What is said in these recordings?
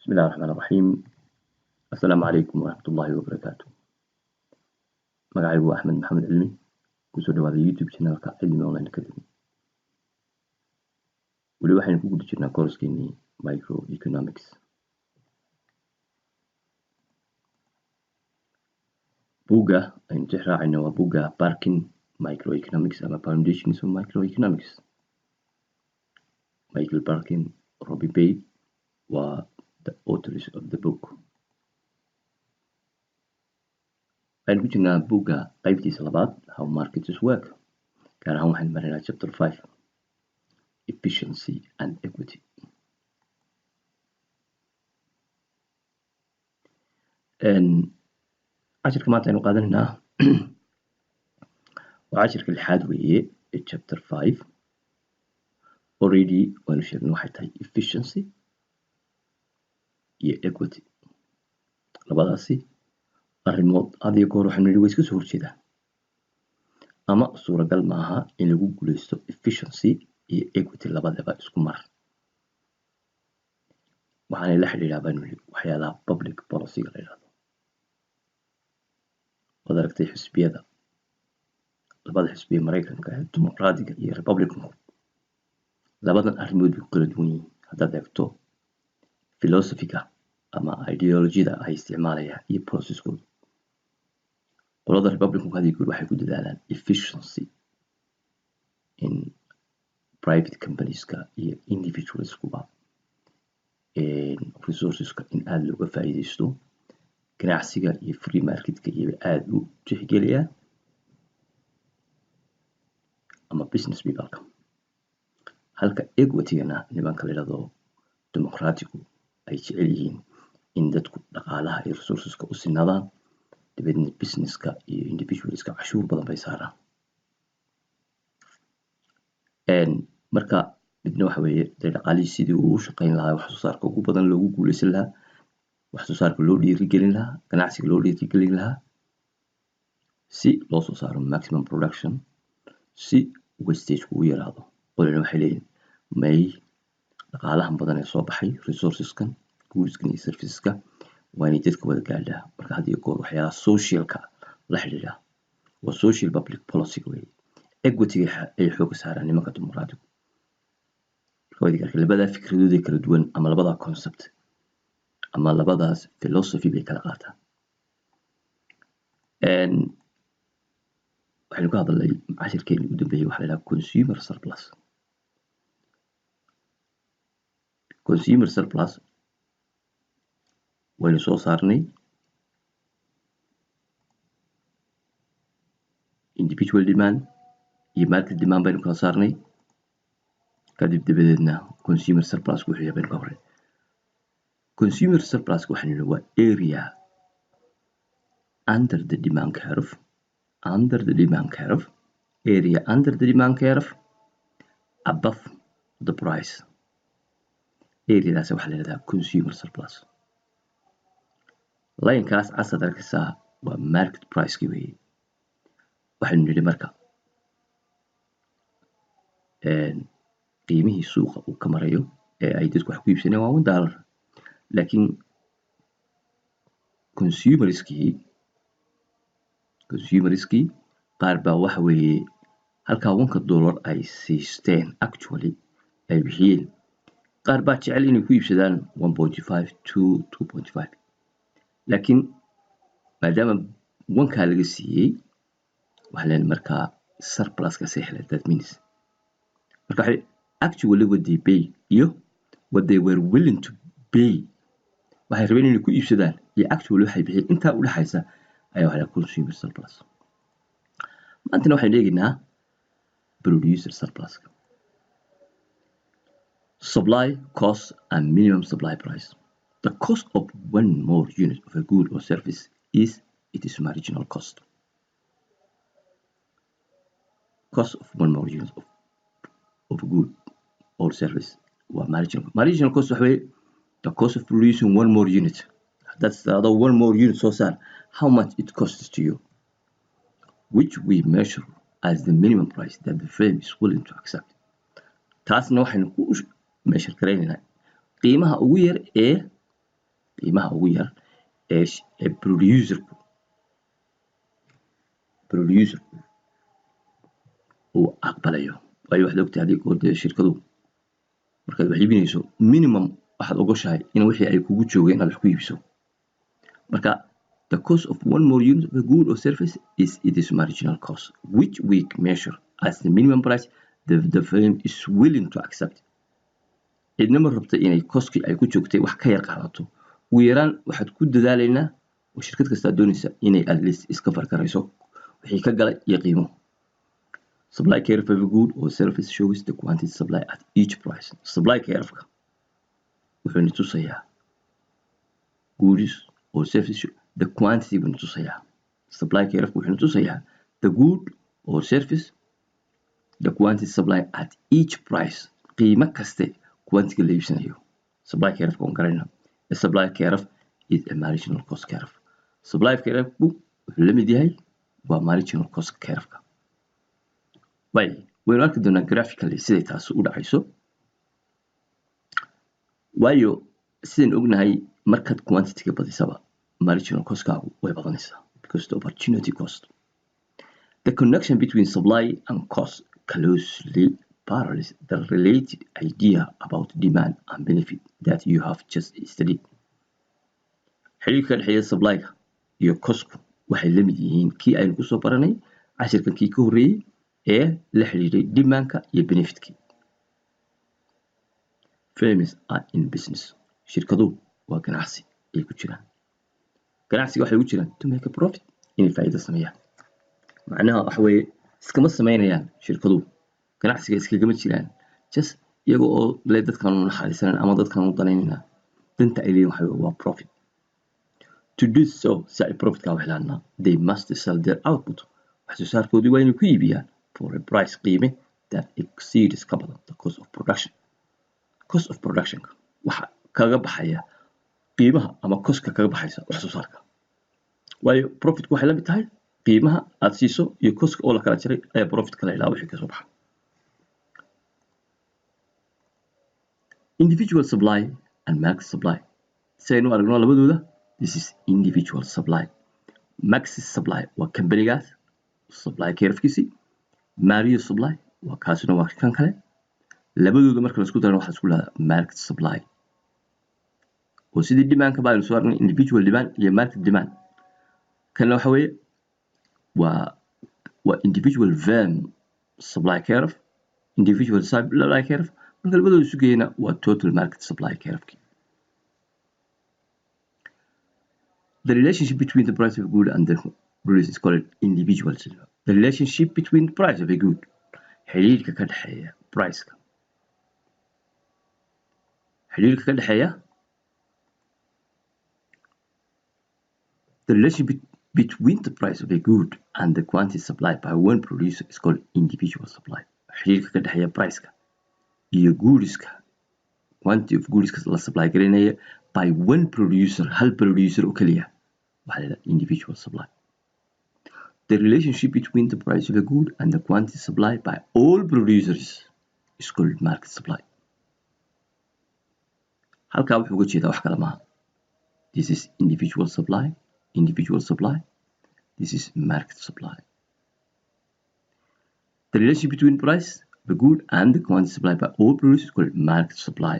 بسم الله الرحمن الرحيم. السلام عليكم ورحمة الله وبركاته. magacaygu waa Axmed Maxamed Cilmi. kusoo dhawaada YouTube channelka Cilmi Online Academy. weli waxaynu ku guda jirnaa koorskeennii Microeconomics. buugga aynu tixraacayno waa buugga Barkin Microeconomics ama Foundations of Microeconomics. Michael Barkin, Robbie Bay waa the authors of the book. waxaynu ku jirnaa buugga qaybtiisa labaad, How Markets Work. gaar ahaan waxaynu maraynaa Chapter 5, Efficiency and Equity. cashirka maanta aynu qaadanaynaa waa cashirka 6aad weeye ee Chapter 5. already waanu sheegnay waxay tahay efficiency iyo equity. labadaasi arrimood adiga goor waxaynu nidhi way iska soo horjeedaan ama suuragal maaha in lagu guuleysto efficiency iyo equity labadaba isku mar. waxaana la xidhiidhaa baanu nidhi waxyaalaha public policy-ga la yidhahdo. waad aragtay xisbiyada, labada xisbiya Mareykanka ee dimuqraadiga iyo republicanku, labadan arrimood way ku kala duwan yihiin haddaad eegto philosophy-ga ama ideology-da ay isticmaalayaan iyo process-kooda. qolada republicanku hadii goor waxay ku dadaalaan efficiency in private companies-ka iyo individuals-kuba resources-ka in aada looga faa'iideysto. ganacsiga iyo free market-ka iyo aada u tixgeliyaan ama business people-ka. halka equity-gana nimanka la yidhahdo dimuqraatigu ay jecel yihiin in dadku dhaqaalaha iyo resources-ka u sinaadaan, dabeedna business-ka iyo individuals-ka cashuur badan bay saaraan. marka midna waxa weeye dee dhaqaalihii sidii uu u shaqayn lahaa, wax soo saarka ugu badan loogu guuleysan lahaa, wax soo saarka loo dhiirigelin lahaa, ganacsiga loo dhiirigelin lahaa si loo soo saaro maximum production, si wastage-ku u yaraado. qolina waxay leeyihin may dhaqaalahan badan ee soo baxay resources-kan, goods-kan iyo services-ka waa inay dadka wada gaadhaa. marka had iyo goor waxyaalaha social-ka la xidhiidha waa social public policy wey. equity-ga ay xooga saaraan nimanka dimuqraadigu. labadaa fikradood ee kala duwan ama labadaa concept ama labadaas philosophy bay kala qaataan. waxaynu ka hadalnay cashirkeeni ugu dambeeyey waxa la yidhaha consumer surplus. consumer surplus waynu soo saarnay individual demand iyo market demand baynu kala saarnay. kadib dabadeedna consumer surplus wuxuu yahay baynu ka horey. consumer surplus waxaynu nidhi waa area under the demand curve, under the demand curve, area under the demand curve above the price. areadaas waxaa la yidhahdaa consumer surplus. line-kaas casad arkaysaa waa market price-ki weeye. waxaynu nidhi marka qiimihii suuqa uu ka marayo ee ay dadku wax ku iibsaneen waa $1, laakiin consumerskii qaar baa waxa weeye halkaa $1 ay siisteen actually ay bixiyeen. qaar baa jecel inay ku iibsadaan 1.5 to 2.5, laakiin maadaama 1kaa laga siiyey waxaa leen markaa surpluska see helay. that means marka waxay actually what they pay iyo what they were willing to pay, waxay rabeen inay ku iibsadaan iyo actually waxay bixiyeen intaa u dhaxaysa ayaa waxaa consumer surplus. maantana waxaynu eegaynaa producer surpluska. supply cost and minimum supply price. The cost of one more unit of a good or service is its marginal cost. Cost of one more unit of a good or service waa marginal cost. waxa weeye the cost of producing one more unit. That's the other one more unit soo saar, how much it costs to you, which we measure as the minimum price that the firm is willing to accept. taasna waxaynu ku measure garaynaynaa qiimaha ugu yar ee qiimaha ugu yar ee producerku uu aqbalayo. waayo waxaad ogtahay haddii goor dee shirkadu markaad wax iibinayso minimum waxaad ogoshahay in wixii ay kugu joogeen inaad wax ku iibiso. marka the cost of one more unit of a good or service is its marginal cost, which we measure as the minimum price the firm is willing to accept. cidna ma rabta inay koskii ay ku joogtay wax ka yar qaadato. ugu yaraan waxaad ku dadaalaynaa oo shirkad kastaa doonaysa inay at least iska farkarayso wixii ka galay iyo qiimo. Supply care of a good or service shows the quantity supply at each price. Supply care of wuxuu na tusayaa goods or service the quantity buu na tusayaa. Supply care of wuxuu na tusayaa the good or service the quantity supply at each price. qiimo kaste quantity la iibsanayo. Supply care of on garanayna. The supply care of is a marginal cost care of. Supply care of wuxuu la mid yahay waa marginal cost care of. waynu arki doonaa graphically siday taasi u dhacayso. waayo sidaan ognahay markaad quantity-ga badisaba marginal cost-kaagu way badanaysaa because the opportunity cost. The connection between supply and cost closely parallels the related idea about demand and benefit that you have just studied. xiriirka dhexeeya supply-ga iyo cost-ku waxay la mid yihiin kii aynu kusoo baranay cashirkan kii ka horreeyey ee la xiriiray demand-ka iyo benefit-kii. Firms are in business. shirkaduhu waa ganacsi ay ku jiraan. ganacsiga waxay ugu jiraan to make a profit, inay faa'iido sameeyaan. macnaha waxa weeye iskama samaynayaan shirkaduhu ganacsiga iskagama jiraan just iyaga oo le dadkan u naxariisanan ama dadkan u danaynayna danta ay leeyihin waxa waa profit. To do so si ay profit-ka u helaana they must sell their output. wax soo saarkoodii waa inay ku iibiyaan for a price qiime that exceeds ka badan the cost of production. cost of production waxa kaga baxaya qiimaha ama cost-ka kaga baxaysa wax soo saarka. waayo profit-ku waxay la mid tahay qiimaha aad siiso iyo cost-ka oo la kala jaray ayaa profit-ka la ilaa wixii ka soo baxa. Individual supply and market supply. saynu aragno labadooda this is individual supply. Maxis supply waa company-gaas supply care-kiisi. Mario supply waa kaasina waa kan kale. labadooda marka la isku darana waxaa isku lahdaa market supply. oo sidii demand-ka baa aynu soo aragnay individual demand iyo market demand. kanna waxa weeye waa individual firm supply care of individual supply care of marka labadooda isu geeyana waa total market supply care of. The relationship between the price of a good and the produce is called individual supply. The relationship between the price of a good xiriirka ka dhexeeya price-ka xiriirka ka dhexeeya the relationship between the price of a good and the quantity supplied by one producer is called individual supply. xiriirka ka dhexeeya price-ka iyo goodska quantity of goods la supply gareynaya by one producer hal producer oo kaliya waxaa la yidhaha individual supply. The relationship between the price of a good and the quantity supplied by all producers is called market supply. halkaa wuxuu uga jeedaa wax kale maaha. This is individual supply. This is market supply. The relationship between price the good and the quantity supplied by all producers is called market supply.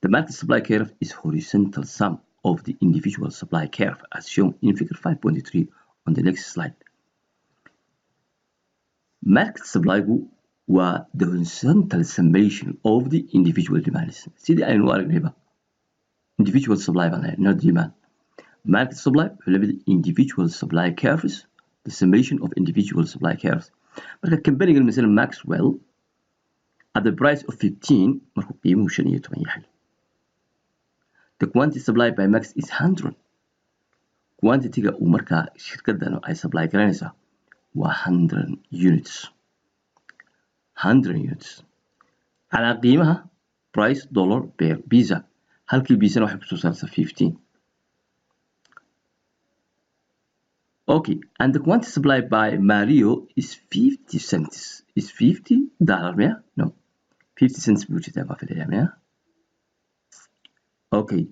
The market supply curve is horizontal sum of the individual supply curve as shown in figure 5.3 on the next slide. Market supply waa the horizontal summation of the individual demands. sidii aynu aragnayba individual supply baan lahayn not demand. Market supply wuxuu la mid individual supply curves the summation of individual supply curves. marka company-gan mesela Maxwell at the price of 15 markuu qiimuhu 15 yahay. The quantity supplied by Max is 100. quantity-ga uu markaa shirkadan ay supply garanaysaa waa 100 units. 100 units calaa qiimaha price dollar per pizza halkii pizzana waxay kusoo saaraysaa 15. Okay, and the quantity supplied by Mario is 50 cents. Is $50 yeah? No, 50 cents buu jitaa baa filaya yeah? Okay,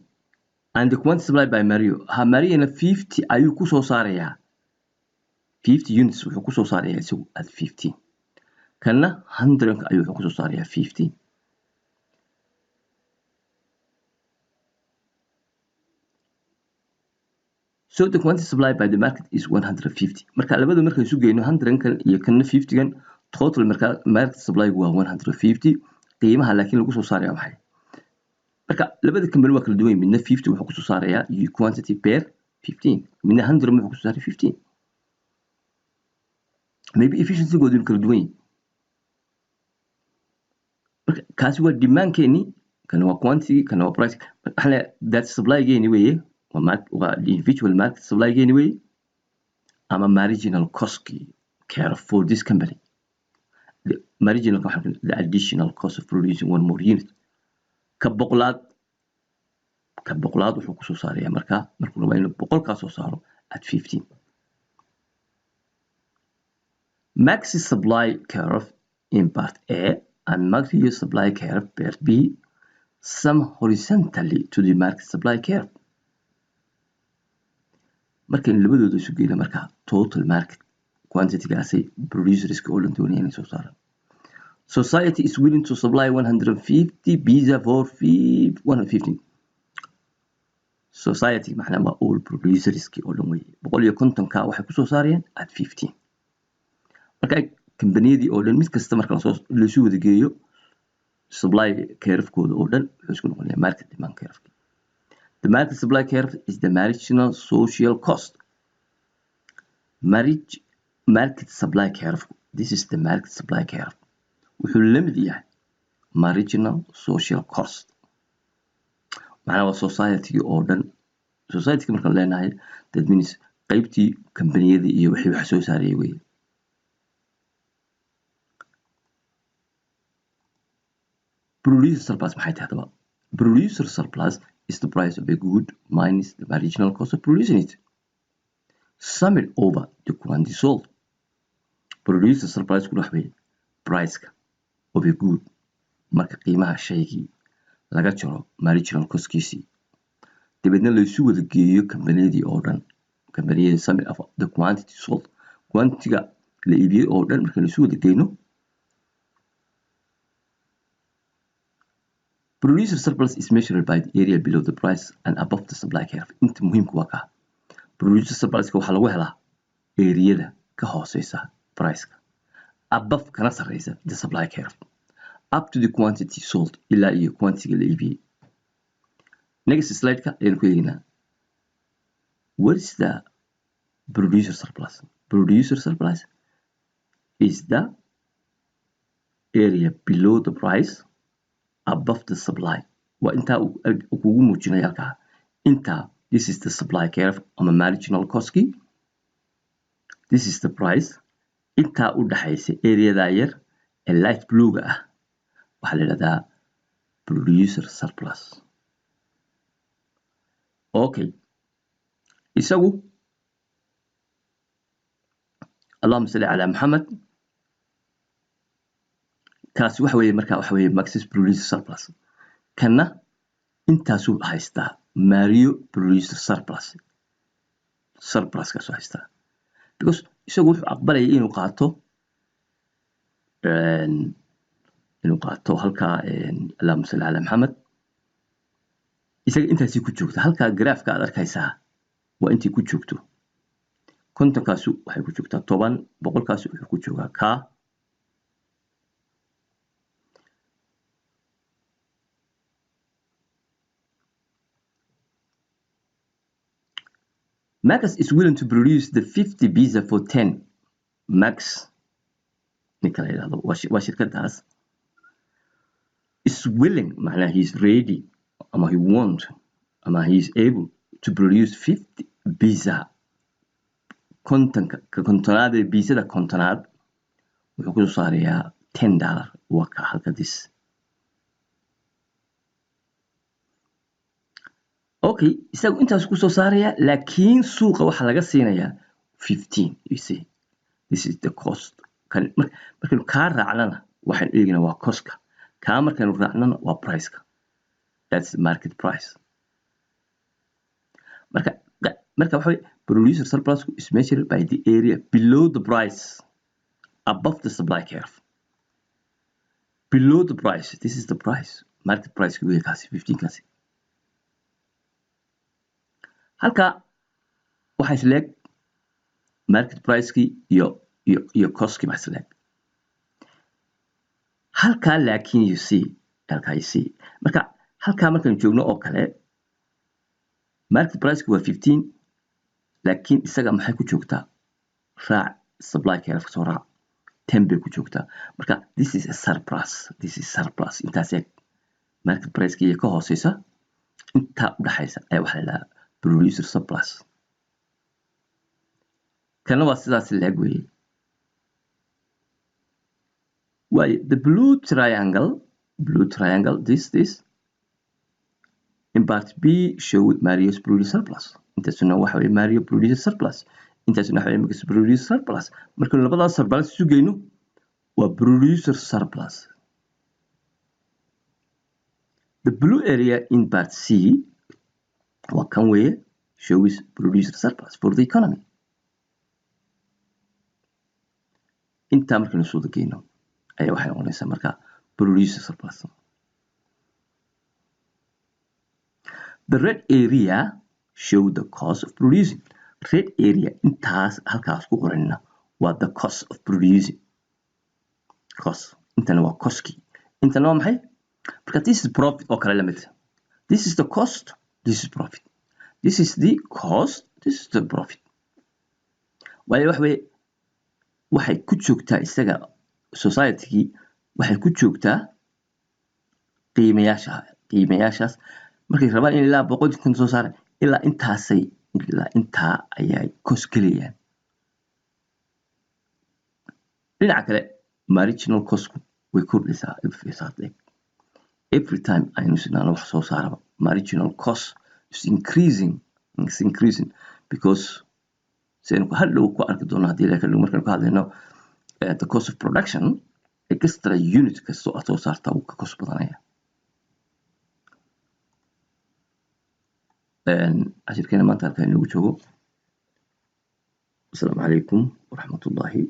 and the quantity supplied by Mario Mariana 50 ayuu ku soo saarayaa 50 units wuxuu ku soo saarayaa isagu at 15 kana 100 ayuu wuxuu ku soo saarayaa 15 so the quantity supplied by the market is 150 marka labadu markay isu geeyno 100 kan iyo kana 50 kan total market supply waa 150 qiimaha laakiin lagu soo saarayaa maxay marka labada company waa kala duwan midna 50 wuxuu ku soo saarayaa quantity per 15 midna 100 wuxuu ku soo saarayaa 15 maybe efficiency goodu kala duwan marka kaasi waa demand keeni kana waa quantity kana waa price that supply geeni weeye waa individual market supply geeni weeye ama marginal cost care for this company the marginal the additional cost of producing one more unit ka boqolaad wuxuu ku soo saarayaa markuu rabo inuu boqolkaa soo saaro at 15 maxi supply curve in part A and maxi supply curve part B sum horizontally to the market supply curve marka labadooda isu geeyna marka total market quantity gaasi producers oo dhan doonayaan inay soo saaraan society is willing to supply 150 pizza for 115 society macnaha waa all producers oo dhan way 150 ka waxay ku soo saarayaan at 15 marka kambaniyadii oo dhan mid kasta marka la soo wada geeyo supply curve kooda oo dhan wuxuu isku noqonayaa market demand curve the market supply curve is the marginal social cost market supply curve this is the market supply curve wuxuu la mid yahay marginal social cost macnaha waa society oo dhan society marka leenahay that means qaybtii kambaniyada iyo wixii wax soo saarayay weeye producer surplus maxay tahay hadaba producer surplus is the price of a good minus the marginal cost of producing it summed over the quantity sold producer surplus ku dhaxweey price-ka of a good marka qiimaha shaygii laga jaro marginal cost-kiisii dibadna la isu wada geeyo kambaniyadii oo dhan kambaniyada summed over the quantity sold quantity-ga la iibiyay oo dhan marka la isu wada geeyno producer surplus is measured by the area below the price and above the supply curve inta muhiimku waa ka producer surplus-ka waxaa lagu helaa areada ka hooseysa price-ka above kana sareysa the supply curve up to the quantity sold ilaa iyo quantity la iibiyay next slide-ka ayaan ku eegnaa what is the producer surplus producer surplus is the area below the price above the supply waa intaa kugu muujinaya halkaa intaa this is the supply curve ama marginal cost-kii this is the price intaa u dhaxaysa areada yar ee light blue-ga ah waxaa la yidhahdaa producer surplus okay isagu allahumma salli calaa maxamed kaasi waxa weeye markaa waxa weeye maxis producer surplus kana intaasuu haystaa Mario producer surplus kaasuu haystaa because isagu wuxuu aqbalaya inuu qaato halkaa allahumma salli calaa maxamed isaga intaasii ku joogta halkaa graafka aad arkaysaa waa intii ku joogto kontonkaasu waxay ku joogtaa 10 boqolkaasu wuxuu ku joogaa ka Max is willing to produce the 50 pizza for 10 Max ninka la yidhaahdo waa shirkadaas is willing macnaha he is ready ama he want ama he is able to produce 50 pizza kontonaad ee pizzada kontonaad wuxuu ku soo saarayaa $10 waa ka halka this okay isagu intaas ku soo saaraya laakiin suuqa waxa laga siinayaa 15 you see this is the cost kan markaynu ka raacnana waxaan eegnaa waa cost-ka ka markaynu raacnana waa price-ka that's the market price marka waxa weeye producer surplus is measured by the area below the price above the supply curve. Below the price, this is the price, market price weeye kaasi 15 kaasi. halka waxa isleeg market price-kii iyo cost-kii baa isleeg. halkaa laakiin you see marka halkaa markaan joogno oo kale market price-ku waa 15 laakiin isaga maxay ku joogtaa raac supply curve soo raac 10 bay ku joogtaa. marka this is surplus intaas eeg market price-kii ka hooseysa intaa u dhaxaysa ayaa waxa la yidhahdaa producer surplus. kana waa sidaas leeg weeye. Well, the blue triangle, this, in part B showed Mario's producer surplus. Intaasuna waxa weeye Mario producer surplus. Intaasuna waxa weeye Marcus producer surplus. Marka labadaas surplus isu geyno waa producer surplus. The blue area in part C waa kan weeye shows producer surplus for the economy. intaa markaynu soo geyno ayaa waxay noqonaysaa marka producer surplus. The red area show the cost of producing. Red area intaas halkaas ku qoranina waa the cost of producing. Cost intana waa cost-kii. intana waa maxay? Marka this is profit oo kale la mid. This is the cost, this is profit. This is the cost, this is the profit. waayo waxay ku joogtaa isaga society-gii waxay ku joogtaa qiimayaashaas markay rabaan in ilaa 100 soo saaraan ilaa intaa ayay cost galayaan. dhinaca kale marginal cost way kordhaysaa every time aynu sinaan wax soo saaraba marginal cost is increasing because saynu hadhow ku arki doono haddii markaynu ka hadlayno the cost of production extra unit kastoo aad soo saartaa wuu ka cost badanaya. cashirkeena maanta halkaa inoogu joogo. asalaamu calaykum waraxmatullaahi